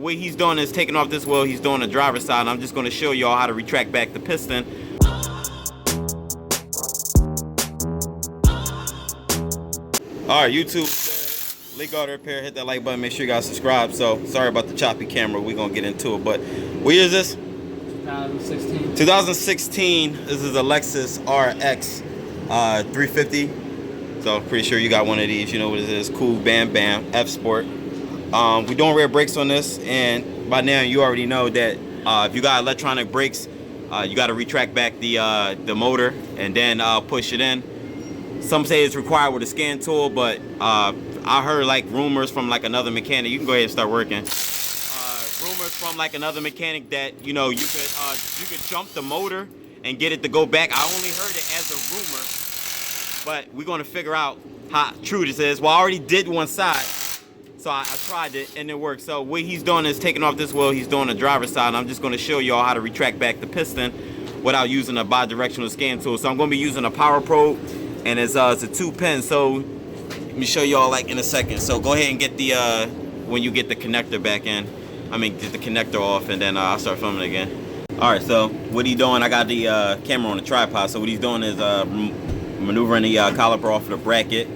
what he's doing is taking off this wheel. He's doing the driver's side. I'm just going to show y'all how to retract back the piston. All right, YouTube, Leekautorepair, hit that like button. Make sure you guys subscribe. So sorry about the choppy camera. We're gonna get into it. But what year is this? 2016. 2016. This is a Lexus RX350. So pretty sure you got one of these. You know what it is? Cool, bam, bam, F Sport. We're doing rear brakes on this, and by now you already know that if you got electronic brakes, you got to retract back the motor and then push it in. Some say it's required with a scan tool, but I heard like rumors from like another mechanic. You can go ahead and start working. Rumors from like another mechanic that you could jump the motor and get it to go back. I only heard it as a rumor, but we're gonna figure out how true this is. Well, I already did one side, so I tried it and it worked. So what he's doing is taking off this wheel. He's doing the driver's side. And I'm just gonna show y'all how to retract back the piston without using a bi-directional scan tool. So I'm gonna be using a power probe. And it's a 2-pin, so let me show y'all like in a second. So go ahead and get the when you get the connector back in, get the connector off, and then I'll start filming again. All right, so what he's doing, I got the camera on the tripod. So what he's doing is maneuvering the caliper off of the bracket.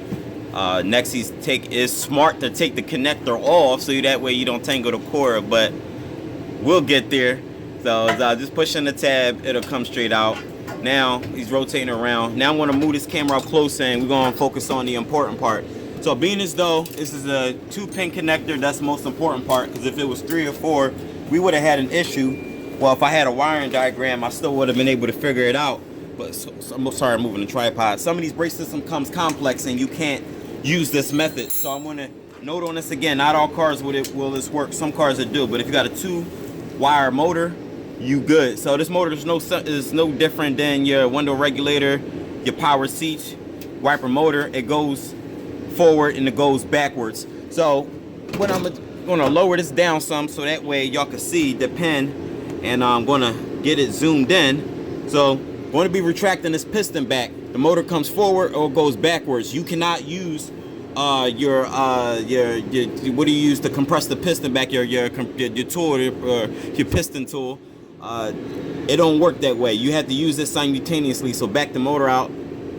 Next, it's smart to take the connector off so that way you don't tangle the cord, but we'll get there. So just pushing the tab, it'll come straight out. Now he's rotating around. Now I'm going to move this camera up close and we're going to focus on the important part. So being as though this is a 2-pin connector, that's the most important part, because if it was 3 or 4, we would have had an issue. Well, if I had a wiring diagram, I still would have been able to figure it out. But I'm sorry, I'm moving the tripod. Some of these brake systems comes complex and you can't use this method. So I'm going to note on this again. Not all cars will this work. Some cars that do, but if you got a 2-wire motor, you good. So this motor is no different than your window regulator, your power seats, wiper motor. It goes forward and it goes backwards. So what I'm gonna lower this down some so that way y'all can see the pin, and I'm gonna get it zoomed in. So I'm going to be retracting this piston back. The motor comes forward or goes backwards. You cannot use what do you use to compress the piston back? Your tool or your piston tool. It don't work that way. You have to use this simultaneously. So back the motor out,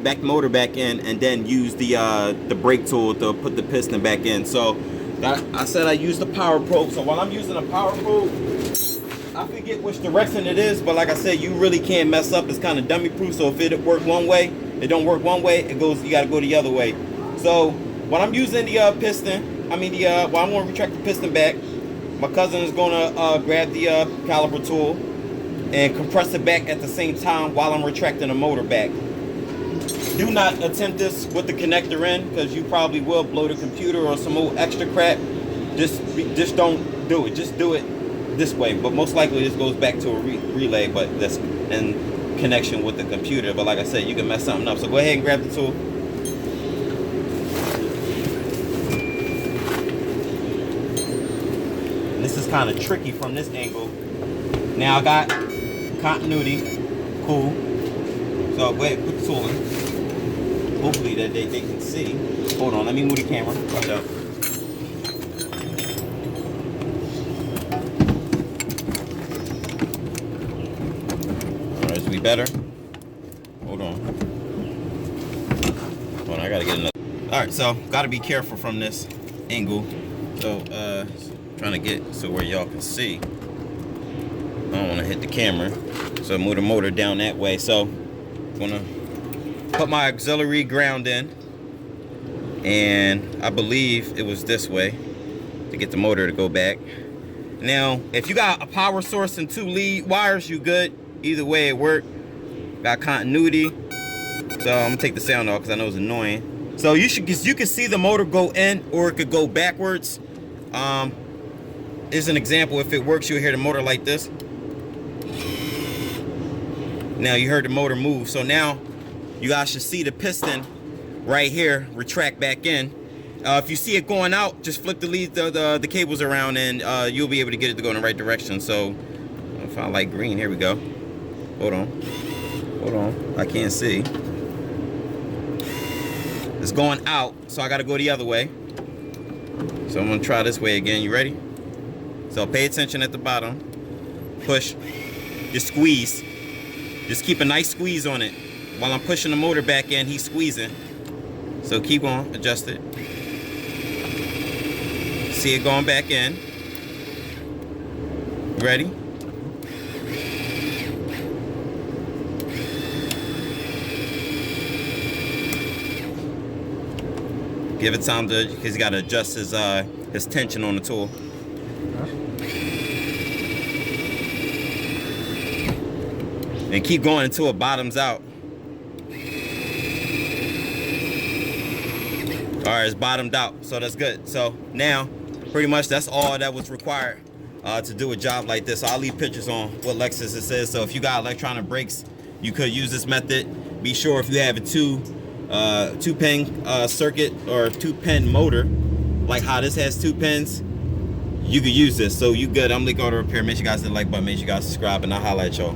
back the motor back in, and then use the brake tool to put the piston back in. So I said I use the power probe. So while I'm using the power probe, I forget which direction it is, but like I said, you really can't mess up. It's kind of dummy proof. So if it work one way, it don't work one way, it goes. You got to go the other way. So when I'm using the piston, I'm going to retract the piston back. My cousin is going to grab the caliper tool and compress it back at the same time while I'm retracting the motor back. Do not attempt this with the connector in, because you probably will blow the computer or some old extra crap. Just don't do it. Just do it this way. But most likely this goes back to a relay, but that's in connection with the computer. But like I said, you can mess something up. So go ahead and grab the tool. And this is kind of tricky from this angle. Now I got continuity, cool. So go ahead, put the tool in. Hopefully that they can see. Hold on, let me move the camera. Watch out. Alright, this will be better. Hold on. Hold on, I gotta get another. Alright, so gotta be careful from this angle. So trying to get so where y'all can see. I don't want to hit the camera, so move the motor down that way. So I'm gonna put my auxiliary ground in, and I believe it was this way to get the motor to go back. Now if you got a power source and 2 lead wires, you good. Either way it worked. Got continuity. So I'm gonna take the sound off because I know it's annoying. So you can see the motor go in or it could go backwards. Is an example. If it works, you'll hear the motor like this. Now you heard the motor move. So now you guys should see the piston right here retract back in. If you see it going out, just flip the cables around, and you'll be able to get it to go in the right direction. So if I like green, here we go. Hold on, I can't see. It's going out, so I got to go the other way. So I'm gonna try this way again. You ready? So pay attention at the bottom. Push. Just squeeze. Just keep a nice squeeze on it. While I'm pushing the motor back in, he's squeezing. So keep on, adjust it. See it going back in. Ready? Give it time to, because you got to adjust his tension on the tool. And keep going until it bottoms out. All right, it's bottomed out, so that's good. So now, pretty much that's all that was required to do a job like this. So I'll leave pictures on what Lexus it says. So if you got electronic brakes, you could use this method. Be sure if you have a two-pin circuit or 2-pin motor, like how this has 2 pins, you could use this. So you good. I'm Leekautorepair. Make sure you guys hit the like button. Make sure you guys subscribe, and I'll holla at y'all.